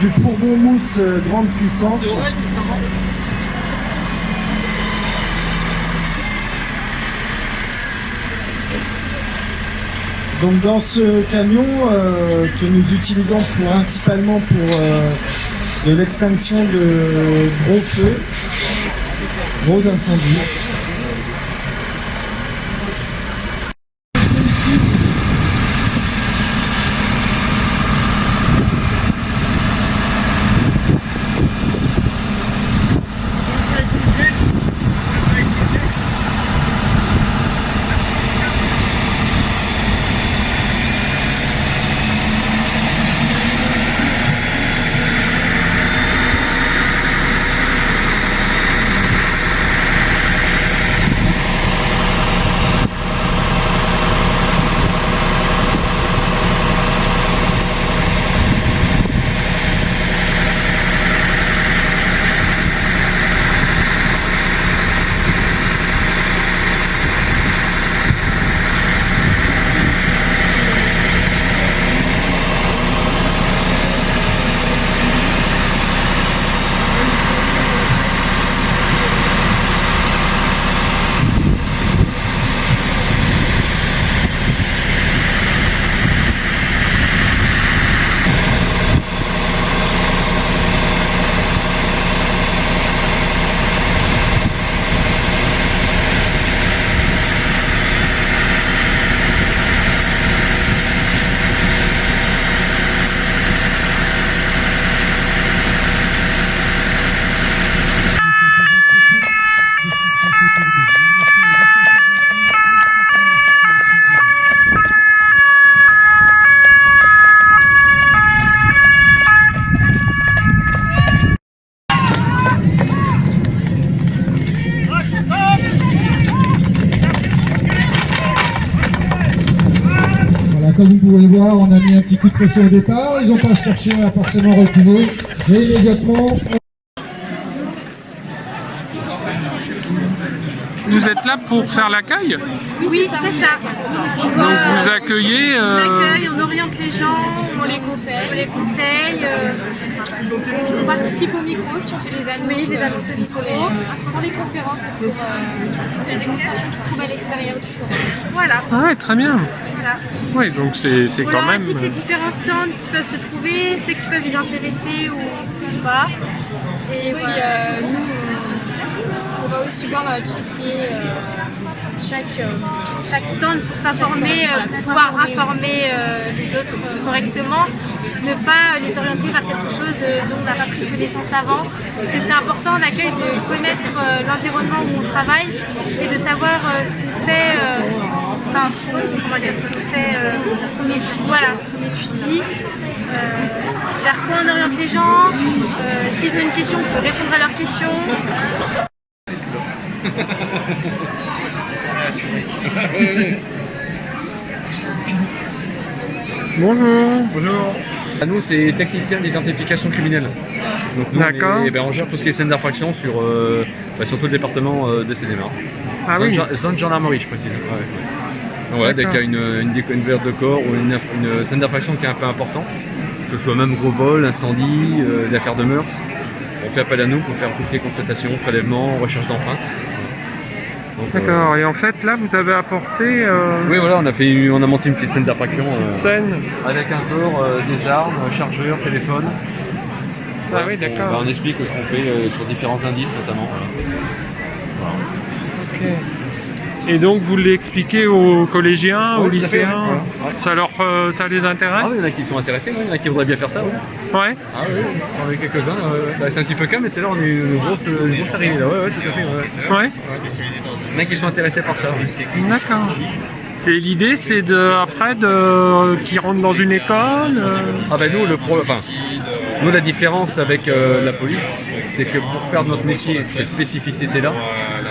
Du fourgon mousse grande puissance. Donc dans ce camion que nous utilisons principalement pour de l'extinction de gros feux, gros incendies. Comme vous pouvez le voir, on a mis un petit coup de pression au départ, ils n'ont pas cherché à forcément reculer, et immédiatement... Vous êtes là pour faire l'accueil? Oui, c'est ça. Donc vous accueillez... On accueille, on oriente les gens, On les conseille, on participe au micro si on fait les annonces, les annonces au micro. pour les conférences et pour les démonstrations qui se trouvent à l'extérieur du forum. Voilà. Ah ouais, très bien. Voilà. Oui, donc c'est On quand leur même... indique les différents stands qui peuvent se trouver, ceux qui peuvent les intéresser ou pas. Et puis nous, on va aussi voir tout ce qui est chaque stand pour s'informer, pour pouvoir informer les autres correctement, ne pas les orienter vers quelque chose dont on n'a pas pris connaissance avant. Parce que c'est important en accueil de connaître l'environnement où on travaille et de savoir ce qu'on fait, ce qu'on étudie. Voilà, ce qu'on étudie, vers quoi on oriente les gens, s'ils ont une question, on peut répondre à leurs questions. Bonjour. Bonjour. Nous, c'est technicien d'identification criminelle. Donc nous, on gère tout ce qui est scène d'infraction sur tout le département des CNMA. Ah oui. Zone gendarmerie, je précise. Ouais. Voilà, dès qu'il y a une découverte de corps ou une scène d'infraction qui est un peu importante, que ce soit même gros vol, incendie, des affaires de mœurs, on fait appel à nous pour faire tout ce qui est constatation, prélèvement, recherche d'empreintes. D'accord, et en fait là vous avez apporté Oui voilà, on a monté une petite scène d'infraction. scène. Avec un corps, des armes, chargeur, téléphone. Ah oui, d'accord. On explique ce qu'on fait sur différents indices notamment. Voilà. Ok. Et donc vous l'expliquez aux collégiens, aux tout à fait, lycéens, ouais. ça les intéresse? Ah oui, il y en a qui sont intéressés, il y en a qui voudraient bien faire ça. Ouais. Ouais. Ah oui, on a quelques-uns. C'est un petit peu calme, mais tout à l'heure on a eu une grosse arrivée là. Ouais, tout à fait. Ouais. Il y en a qui sont intéressés par ça. D'accord. Et l'idée c'est qu'ils rentrent dans une école Ah ben nous la différence avec la police, c'est que pour faire notre métier, cette spécificité-là,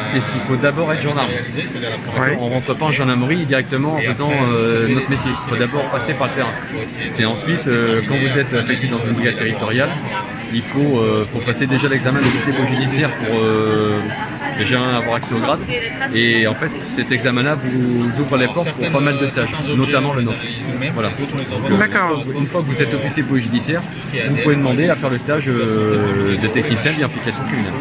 c'est qu'il faut d'abord être gendarme. Ouais. On ne rentre pas en gendarmerie directement en faisant notre métier. Il faut d'abord passer par le terrain. C'est ensuite, quand vous êtes affecté dans une brigade territoriale, il faut passer déjà l'examen de lycée judiciaire pour déjà avoir accès au grade. Et en fait, cet examen-là vous ouvre les portes pour pas mal de stages, notamment le nôtre. Voilà. D'accord. Une fois que vous êtes officier de police judiciaire, vous pouvez demander à faire le stage de technicien d'identification criminelle.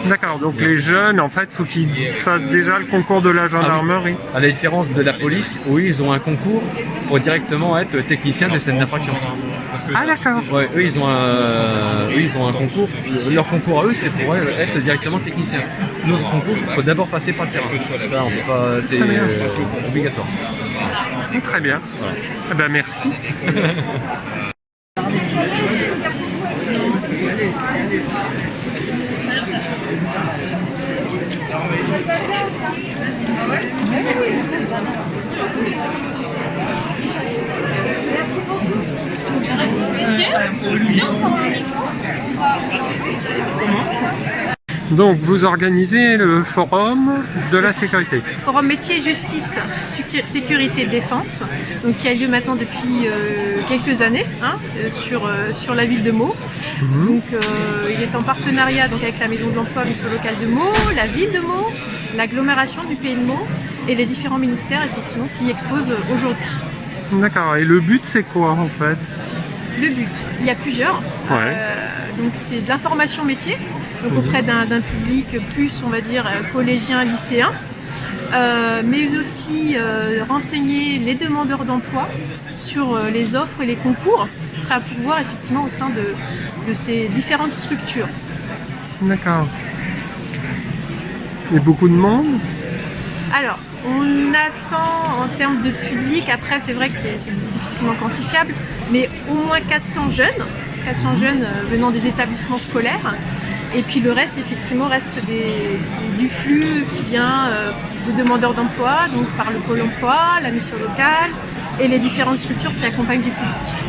D'accord, donc les jeunes, en fait, il faut qu'ils fassent déjà le concours de la gendarmerie. À la différence de la police, oui, ils ont un concours pour directement être technicien de scène d'infraction. Ah d'accord. Ouais, eux, ils ont un concours. Leur concours à eux, c'est pour être directement technicien. Notre concours, il faut d'abord passer par le terrain. Ça, on peut pas, c'est obligatoire. Très bien. Voilà. Eh ben, merci. Donc vous organisez le forum de la sécurité. Forum métier, justice, sécurité, défense, donc qui a lieu maintenant depuis quelques années sur la ville de Meaux. Donc il est en partenariat donc, avec la maison de l'emploi mission locale de Meaux, la ville de Meaux, l'agglomération du pays de Meaux et les différents ministères effectivement qui exposent aujourd'hui. D'accord, et le but c'est quoi en fait? Le but, il y a plusieurs. Ouais. Donc c'est de l'information métier, donc auprès d'un public plus, on va dire, collégien, lycéen, mais aussi renseigner les demandeurs d'emploi sur les offres et les concours qui seraient à pourvoir effectivement au sein de ces différentes structures. D'accord. Et beaucoup de monde? Alors, on attend en termes de public, après c'est vrai que c'est difficilement quantifiable, mais au moins 400 jeunes venant des établissements scolaires. Et puis le reste, effectivement, reste du flux qui vient de demandeurs d'emploi, donc par le Pôle emploi, la mission locale et les différentes structures qui accompagnent du public.